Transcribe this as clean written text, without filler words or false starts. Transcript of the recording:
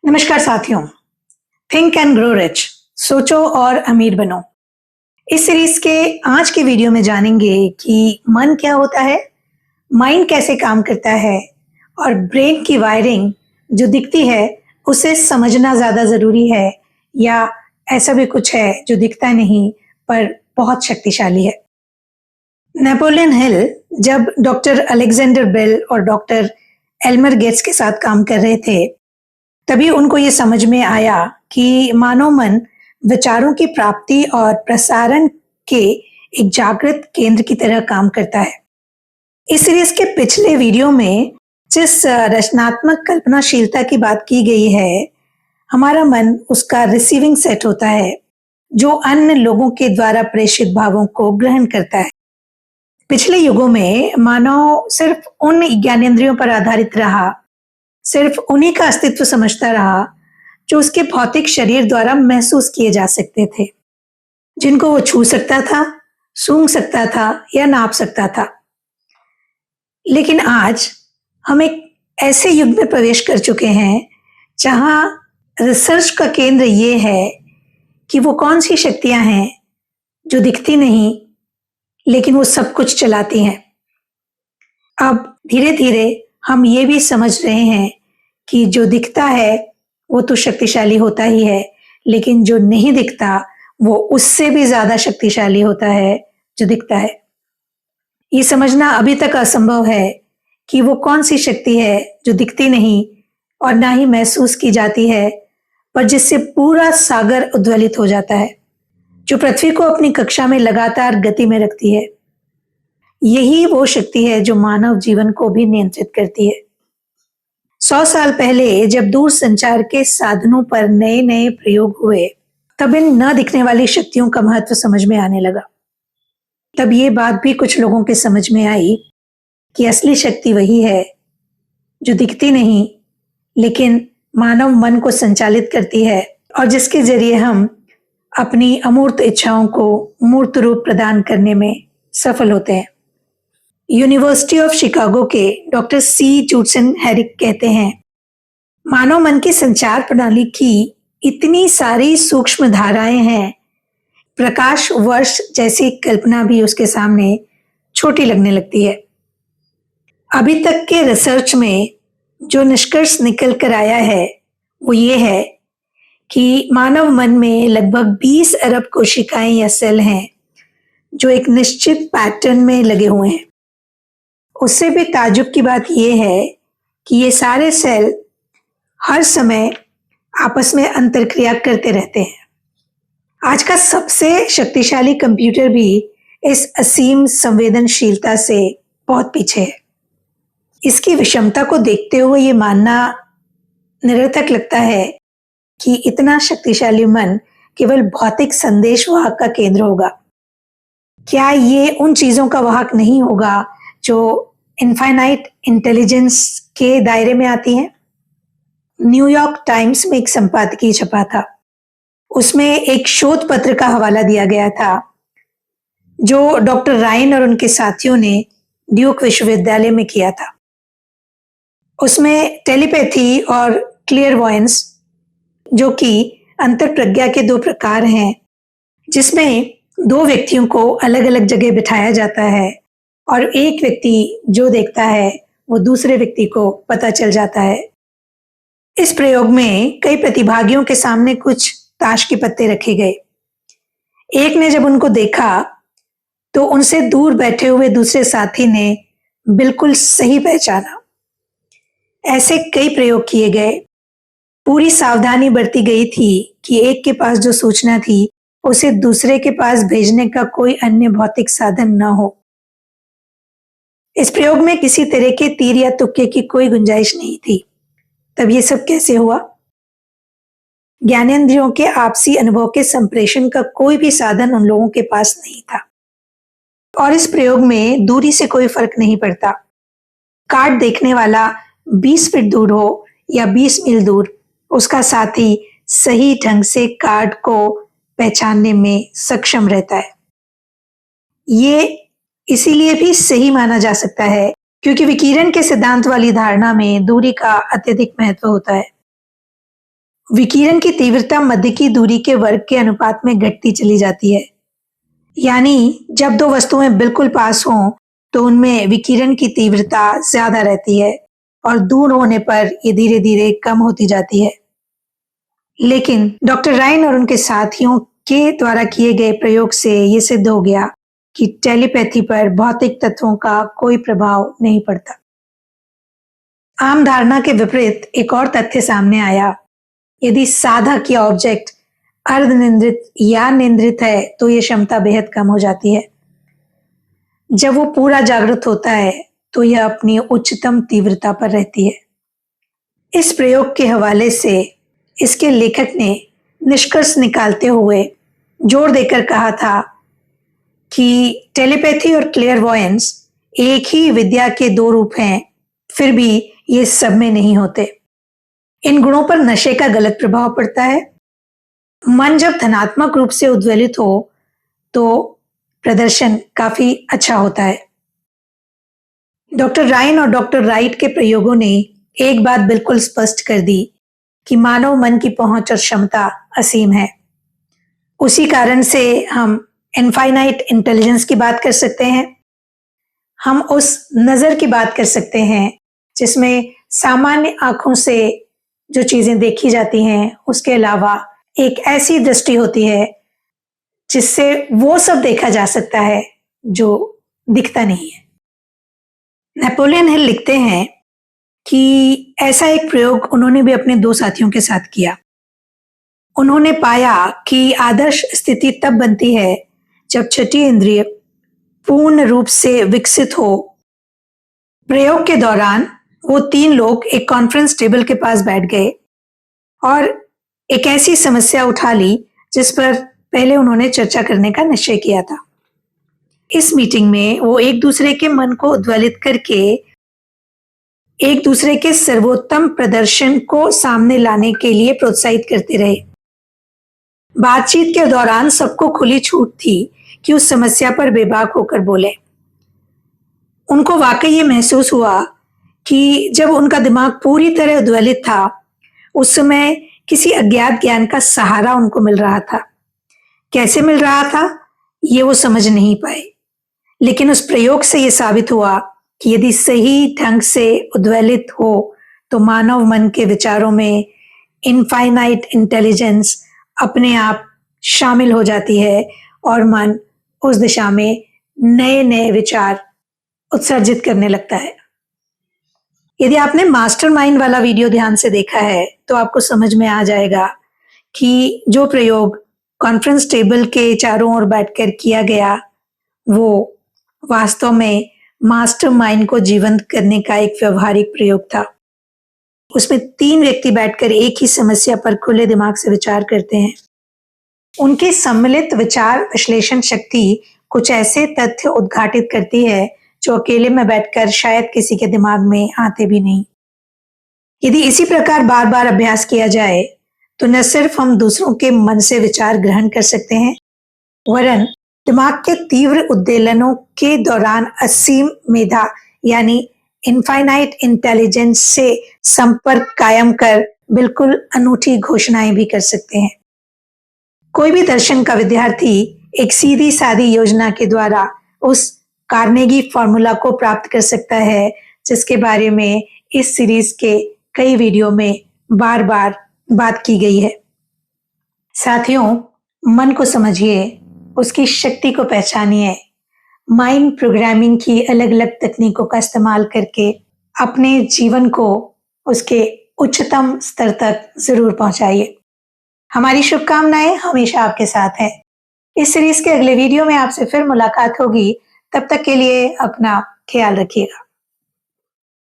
नमस्कार साथियों। Think and grow rich, सोचो और अमीर बनो। इस सीरीज के आज के वीडियो में जानेंगे कि मन क्या होता है, माइंड कैसे काम करता है और ब्रेन की वायरिंग जो दिखती है उसे समझना ज्यादा जरूरी है या ऐसा भी कुछ है जो दिखता नहीं पर बहुत शक्तिशाली है। नेपोलियन हिल जब डॉक्टर अलेक्जेंडर बेल और डॉक्टर एल्मर गेट्स के साथ काम कर रहे थे, तभी उनको ये समझ में आया कि मानव मन विचारों की प्राप्ति और प्रसारण के एक जागृत केंद्र की तरह काम करता है। इस सीरीज के पिछले वीडियो में जिस रचनात्मक कल्पनाशीलता की बात की गई है, हमारा मन उसका रिसीविंग सेट होता है जो अन्य लोगों के द्वारा प्रेषित भावों को ग्रहण करता है। पिछले युगों में मानव सिर्फ उन ज्ञानेंद्रियों पर आधारित रहा, सिर्फ उन्हीं का अस्तित्व समझता रहा जो उसके भौतिक शरीर द्वारा महसूस किए जा सकते थे, जिनको वो छू सकता था, सूंघ सकता था या नाप सकता था। लेकिन आज हम एक ऐसे युग में प्रवेश कर चुके हैं जहां रिसर्च का केंद्र ये है कि वो कौन सी शक्तियां हैं जो दिखती नहीं लेकिन वो सब कुछ चलाती हैं। अब धीरे धीरे हम ये भी समझ रहे हैं कि जो दिखता है वो तो शक्तिशाली होता ही है, लेकिन जो नहीं दिखता वो उससे भी ज्यादा शक्तिशाली होता है जो दिखता है। ये समझना अभी तक असंभव है कि वो कौन सी शक्ति है जो दिखती नहीं और ना ही महसूस की जाती है, पर जिससे पूरा सागर उद्वेलित हो जाता है, जो पृथ्वी को अपनी कक्षा में लगातार गति में रखती है। यही वो शक्ति है जो मानव जीवन को भी नियंत्रित करती है। 100 साल पहले जब दूर संचार के साधनों पर नए नए प्रयोग हुए, तब इन न दिखने वाली शक्तियों का महत्व समझ में आने लगा। तब ये बात भी कुछ लोगों के समझ में आई कि असली शक्ति वही है जो दिखती नहीं लेकिन मानव मन को संचालित करती है और जिसके जरिए हम अपनी अमूर्त इच्छाओं को मूर्त रूप प्रदान करने में सफल होते हैं। यूनिवर्सिटी ऑफ शिकागो के डॉक्टर सी जूडसन हैरिक कहते हैं, मानव मन की संचार प्रणाली की इतनी सारी सूक्ष्म धाराएं हैं, प्रकाश वर्ष जैसी कल्पना भी उसके सामने छोटी लगने लगती है। अभी तक के रिसर्च में जो निष्कर्ष निकल कर आया है वो ये है कि मानव मन में लगभग 20 अरब कोशिकाएं या सेल हैं जो एक निश्चित पैटर्न में लगे हुए हैं। उससे भी ताज्जुब की बात यह है कि ये सारे सेल हर समय आपस में अंतरक्रिया करते रहते हैं। आज का सबसे शक्तिशाली कंप्यूटर भी इस असीम संवेदनशीलता से बहुत पीछे है। इसकी विषमता को देखते हुए ये मानना निरर्थक लगता है कि इतना शक्तिशाली मन केवल भौतिक संदेश वाहक का केंद्र होगा। क्या ये उन चीजों का वाहक नहीं होगा जो इनफाइनाइट इंटेलिजेंस के दायरे में आती हैं? न्यूयॉर्क टाइम्स में एक संपादकीय छपा था, उसमें एक शोध पत्र का हवाला दिया गया था जो डॉक्टर रायन और उनके साथियों ने ड्यूक विश्वविद्यालय में किया था। उसमें टेलीपैथी और क्लियरवॉयंस, जो कि अंतर प्रज्ञा के दो प्रकार हैं, जिसमें दो व्यक्तियों को अलग अलग जगह बिठाया जाता है और एक व्यक्ति जो देखता है वो दूसरे व्यक्ति को पता चल जाता है। इस प्रयोग में कई प्रतिभागियों के सामने कुछ ताश के पत्ते रखे गए। एक ने जब उनको देखा तो उनसे दूर बैठे हुए दूसरे साथी ने बिल्कुल सही पहचाना। ऐसे कई प्रयोग किए गए। पूरी सावधानी बरती गई थी कि एक के पास जो सूचना थी उसे दूसरे के पास भेजने का कोई अन्य भौतिक साधन न हो। इस प्रयोग में किसी तरह के तीर या तुक्के की कोई गुंजाइश नहीं थी। तब ये सब कैसे हुआ? ज्ञानेंद्रियों के आपसी अनुभव के संप्रेषण का कोई भी साधन उन लोगों के पास नहीं था और इस प्रयोग में दूरी से कोई फर्क नहीं पड़ता। कार्ड देखने वाला 20 फीट दूर हो या 20 मील दूर, उसका साथी सही ढंग से कार्ड को पहचानने में सक्षम रहता है। ये इसीलिए भी सही माना जा सकता है क्योंकि विकिरण के सिद्धांत वाली धारणा में दूरी का अत्यधिक महत्व होता है। विकिरण की तीव्रता मध्य की दूरी के वर्ग के अनुपात में घटती चली जाती है। यानी जब दो वस्तुएं बिल्कुल पास हों तो उनमें विकिरण की तीव्रता ज्यादा रहती है और दूर होने पर ये धीरे धीरे कम होती जाती है। लेकिन डॉक्टर रायन और उनके साथियों के द्वारा किए गए प्रयोग से ये सिद्ध हो गया कि टेलीपैथी पर भौतिक तत्वों का कोई प्रभाव नहीं पड़ता। आम धारणा के विपरीत एक और तथ्य सामने आया। यदि साधक या ऑब्जेक्ट अर्धनिंद्रित या निंद्रित है तो यह क्षमता बेहद कम हो जाती है। जब वो पूरा जागृत होता है तो यह अपनी उच्चतम तीव्रता पर रहती है। इस प्रयोग के हवाले से इसके लेखक ने निष्कर्ष निकालते हुए जोर देकर कहा था कि टेलीपैथी और क्लेयरवॉयंस एक ही विद्या के दो रूप हैं, फिर भी ये सब में नहीं होते। इन गुणों पर नशे का गलत प्रभाव पड़ता है। मन जब धनात्मक रूप से उद्वेलित हो तो प्रदर्शन काफी अच्छा होता है। डॉक्टर रायन और डॉक्टर राइट के प्रयोगों ने एक बात बिल्कुल स्पष्ट कर दी कि मानव मन की पहुंच और क्षमता असीम है। उसी कारण से हम इनफाइनाइट इंटेलिजेंस की बात कर सकते हैं। हम उस नजर की बात कर सकते हैं जिसमें सामान्य आंखों से जो चीजें देखी जाती हैं उसके अलावा एक ऐसी दृष्टि होती है जिससे वो सब देखा जा सकता है जो दिखता नहीं है। नेपोलियन हिल लिखते हैं कि ऐसा एक प्रयोग उन्होंने भी अपने दो साथियों के साथ किया। उन्होंने पाया कि आदर्श स्थिति तब बनती है जब छठी इंद्रिय पूर्ण रूप से विकसित हो। प्रयोग के दौरान वो तीन लोग एक कॉन्फ्रेंस टेबल के पास बैठ गए और एक ऐसी समस्या उठा ली जिस पर पहले उन्होंने चर्चा करने का निश्चय किया था। इस मीटिंग में वो एक दूसरे के मन को उद्वेलित करके एक दूसरे के सर्वोत्तम प्रदर्शन को सामने लाने के लिए प्रोत्साहित करते रहे। बातचीत के दौरान सबको खुली छूट थी कि उस समस्या पर बेबाक होकर बोले। उनको वाकई ये महसूस हुआ कि जब उनका दिमाग पूरी तरह उद्वेलित था उस समय किसी अज्ञात ज्ञान का सहारा उनको मिल रहा था। कैसे मिल रहा था ये वो समझ नहीं पाए, लेकिन उस प्रयोग से ये साबित हुआ कि यदि सही ढंग से उद्वेलित हो तो मानव मन के विचारों में इनफाइनाइट इंटेलिजेंस अपने आप शामिल हो जाती है और मन उस दिशा में नए नए विचार उत्सर्जित करने लगता है। यदि आपने मास्टरमाइंड वाला वीडियो ध्यान से देखा है तो आपको समझ में आ जाएगा कि जो प्रयोग कॉन्फ्रेंस टेबल के चारों ओर बैठकर किया गया वो वास्तव में मास्टरमाइंड को जीवंत करने का एक व्यवहारिक प्रयोग था। उसमें तीन व्यक्ति बैठकर एक ही समस्या पर खुले दिमाग से विचार करते हैं। उनकी सम्मिलित विचार विश्लेषण शक्ति कुछ ऐसे तथ्य उद्घाटित करती है जो अकेले में बैठकर शायद किसी के दिमाग में आते भी नहीं। यदि इसी प्रकार बार बार अभ्यास किया जाए तो न सिर्फ हम दूसरों के मन से विचार ग्रहण कर सकते हैं वरन दिमाग के तीव्र उद्वेलनों के दौरान असीम मेधा यानी इनफाइनाइट इंटेलिजेंस से संपर्क कायम कर बिल्कुल अनूठी घोषणाएं भी कर सकते हैं। कोई भी दर्शन का विद्यार्थी एक सीधी सादी योजना के द्वारा उस कार्नेगी फॉर्मूला को प्राप्त कर सकता है जिसके बारे में इस सीरीज के कई वीडियो में बार बार बात की गई है। साथियों, मन को समझिए, उसकी शक्ति को पहचानिए। माइंड प्रोग्रामिंग की अलग अलग तकनीकों का इस्तेमाल करके अपने जीवन को उसके उच्चतम स्तर तक जरूर पहुंचाइए। हमारी शुभकामनाएं हमेशा आपके साथ है। इस सीरीज के अगले वीडियो में आपसे फिर मुलाकात होगी। तब तक के लिए अपना ख्याल रखिएगा।